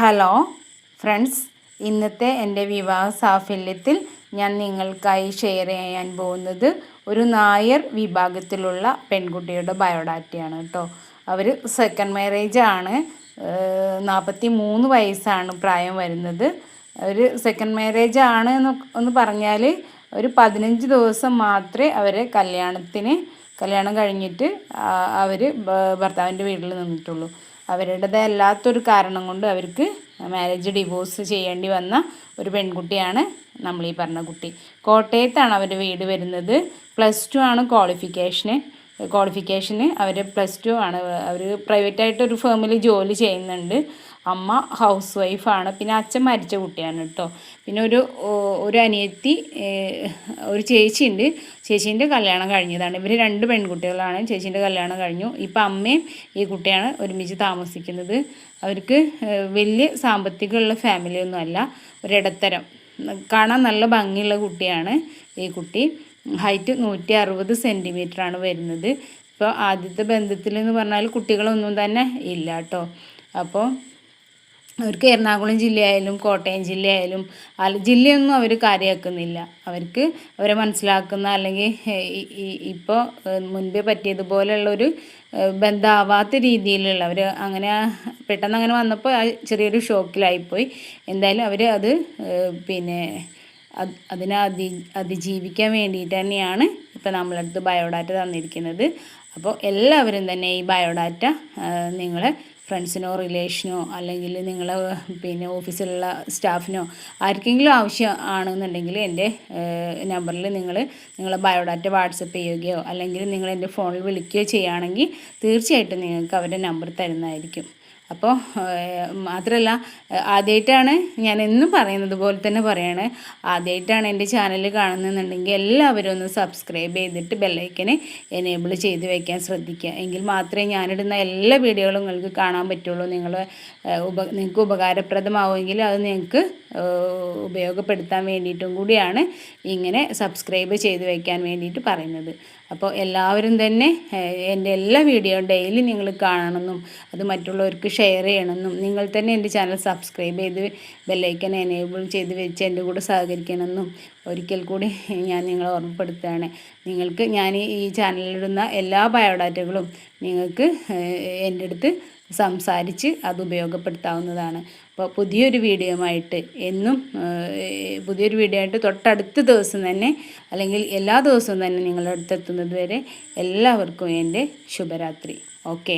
Hello friends, ഇന്നത്തെ എൻ്റെ വിവാഹ സാഫല്യത്തിൽ ഞാൻ നിങ്ങൾക്കായി ഷെയർ ചെയ്യാൻ പോകുന്നത് ഒരു നായർ വിഭാഗത്തിലുള്ള പെൺകുട്ടിയുടെ ബയോഡാറ്റയാണ് കേട്ടോ. അവർ സെക്കൻഡ് മാരേജ് ആണ്. 43 വയസ്സാണ് പ്രായം വരുന്നത്. ഒരു സെക്കൻഡ് മാരേജ് ആണ് എന്ന് പറഞ്ഞാൽ ഒരു 15 ദിവസം മാത്രമേ അവരെ കല്യാണം കഴിഞ്ഞിട്ട് അവർ ഭർത്താവിൻ്റെ വീട്ടിൽ നിന്നിട്ടുള്ളൂ. അവരുടേതല്ലാത്തൊരു കാരണം കൊണ്ട് അവർക്ക് മാരേജ് ഡിവോഴ്സ് ചെയ്യേണ്ടി വന്ന ഒരു പെൺകുട്ടിയാണ് നമ്മൾ ഈ പറഞ്ഞ കുട്ടി. കോട്ടയത്താണ് അവരുടെ വീട് വരുന്നത്. +2 ആണ് ക്വാളിഫിക്കേഷന് അവർ +2 ആണ്. അവർ പ്രൈവറ്റായിട്ട് ഒരു ഫേമിൽ ജോലി ചെയ്യുന്നുണ്ട്. അമ്മ ഹൗസ് വൈഫാണ്. പിന്നെ അച്ഛൻ മരിച്ച കുട്ടിയാണ് കേട്ടോ. പിന്നെ ഒരു അനിയത്തി, ഒരു ചേച്ചിയുണ്ട്. ചേച്ചീൻ്റെ കല്യാണം കഴിഞ്ഞതാണ്. ഇവർ 2 പെൺകുട്ടികളാണ്. ചേച്ചീൻ്റെ കല്യാണം കഴിഞ്ഞു. ഇപ്പം അമ്മയും ഈ കുട്ടിയാണ് ഒരുമിച്ച് താമസിക്കുന്നത്. അവർക്ക് വലിയ സാമ്പത്തികമുള്ള ഫാമിലിയൊന്നും അല്ല, ഒരിടത്തരം. കാണാൻ നല്ല ഭംഗിയുള്ള കുട്ടിയാണ് ഈ കുട്ടി. ഹൈറ്റ് 160 സെൻറ്റിമീറ്ററാണ് വരുന്നത്. ഇപ്പോൾ ആദ്യത്തെ ബന്ധത്തിൽ എന്ന് പറഞ്ഞാൽ കുട്ടികളൊന്നും തന്നെ ഇല്ല കേട്ടോ. അപ്പോൾ അവർക്ക് എറണാകുളം ജില്ലയായാലും കോട്ടയം ജില്ലയായാലും ജില്ലയൊന്നും അവർ കാര്യമാക്കുന്നില്ല. അവർക്ക് അവരെ മനസ്സിലാക്കുന്ന, അല്ലെങ്കിൽ ഇപ്പോൾ മുൻപേ പറ്റിയതുപോലെയുള്ളൊരു ബന്ധമാവാത്ത രീതിയിലുള്ള, അവർ അങ്ങനെ പെട്ടെന്ന് അങ്ങനെ വന്നപ്പോൾ ചെറിയൊരു ഷോക്കിലായിപ്പോയി. എന്തായാലും അവർ അത് അതിനെ അതിജീവിക്കാൻ വേണ്ടിയിട്ട് തന്നെയാണ് ഇപ്പോൾ നമ്മളടുത്ത് ബയോഡാറ്റ തന്നിരിക്കുന്നത്. അപ്പോൾ എല്ലാവരും തന്നെ ഈ ബയോഡാറ്റ നിങ്ങളെ ഫ്രണ്ട്സിനോ റിലേഷനോ അല്ലെങ്കിൽ നിങ്ങളെ ഓഫീസിലുള്ള സ്റ്റാഫിനോ ആർക്കെങ്കിലും ആവശ്യം ആണെന്നുണ്ടെങ്കിൽ എൻ്റെ നമ്പറിൽ നിങ്ങളെ ബയോഡാറ്റ വാട്സപ്പ് ചെയ്യുകയോ അല്ലെങ്കിൽ നിങ്ങൾ എൻ്റെ ഫോണിൽ വിളിക്കുകയോ ചെയ്യുകയാണെങ്കിൽ തീർച്ചയായിട്ടും നിങ്ങൾക്ക് അവരുടെ നമ്പർ തരുന്നതായിരിക്കും. അപ്പോൾ മാത്രമല്ല, ആദ്യമായിട്ടാണ് ഞാൻ എന്നും പറയുന്നത് പോലെ തന്നെ പറയാണ്, ആദ്യമായിട്ടാണ് എൻ്റെ ചാനൽ കാണുന്നുണ്ടെങ്കിൽ എല്ലാവരും ഒന്ന് സബ്സ്ക്രൈബ് ചെയ്തിട്ട് ബെല്ലൈക്കനെ എനേബിൾ ചെയ്ത് വയ്ക്കാൻ ശ്രദ്ധിക്കുക. എങ്കിൽ മാത്രമേ ഞാനിടുന്ന എല്ലാ വീഡിയോകളും നിങ്ങൾക്ക് കാണാൻ പറ്റുള്ളൂ. നിങ്ങൾക്ക് ഉപകാരപ്രദമാവുമെങ്കിൽ അത് നിങ്ങൾക്ക് ഉപയോഗപ്പെടുത്താൻ വേണ്ടിയിട്ടും കൂടിയാണ് ഇങ്ങനെ സബ്സ്ക്രൈബ് ചെയ്ത് വയ്ക്കാൻ വേണ്ടിയിട്ട് പറയുന്നത്. അപ്പോൾ എല്ലാവരും തന്നെ എൻ്റെ എല്ലാ വീഡിയോയും ഡെയിലി നിങ്ങൾ കാണണമെന്നും അത് മറ്റുള്ളവർക്ക് ഷെയർ ചെയ്യണമെന്നും നിങ്ങൾ തന്നെ എൻ്റെ ചാനൽ സബ്സ്ക്രൈബ് ചെയ്ത് ബെല്ലൈക്കൻ എനേബിൾ ചെയ്ത് വെച്ച് എൻ്റെ കൂടെ സഹകരിക്കണമെന്നും ഒരിക്കൽ കൂടി ഞാൻ നിങ്ങളെ ഓർമ്മപ്പെടുത്തുകയാണ്. നിങ്ങൾക്ക് ഞാൻ ഈ ചാനലിലിടുന്ന എല്ലാ ബയോഡാറ്റകളും നിങ്ങൾക്ക് എൻ്റെ അടുത്ത് സംസാരിച്ച് അത് ഉപയോഗപ്പെടുത്താവുന്നതാണ്. അപ്പോൾ പുതിയൊരു വീഡിയോ ആയിട്ട് തൊട്ടടുത്ത ദിവസം തന്നെ അല്ലെങ്കിൽ എല്ലാ ദിവസവും തന്നെ നിങ്ങളുടെ അടുത്തെത്തുന്നത് വരെ എല്ലാവർക്കും എൻ്റെ ശുഭരാത്രി. ഓക്കെ.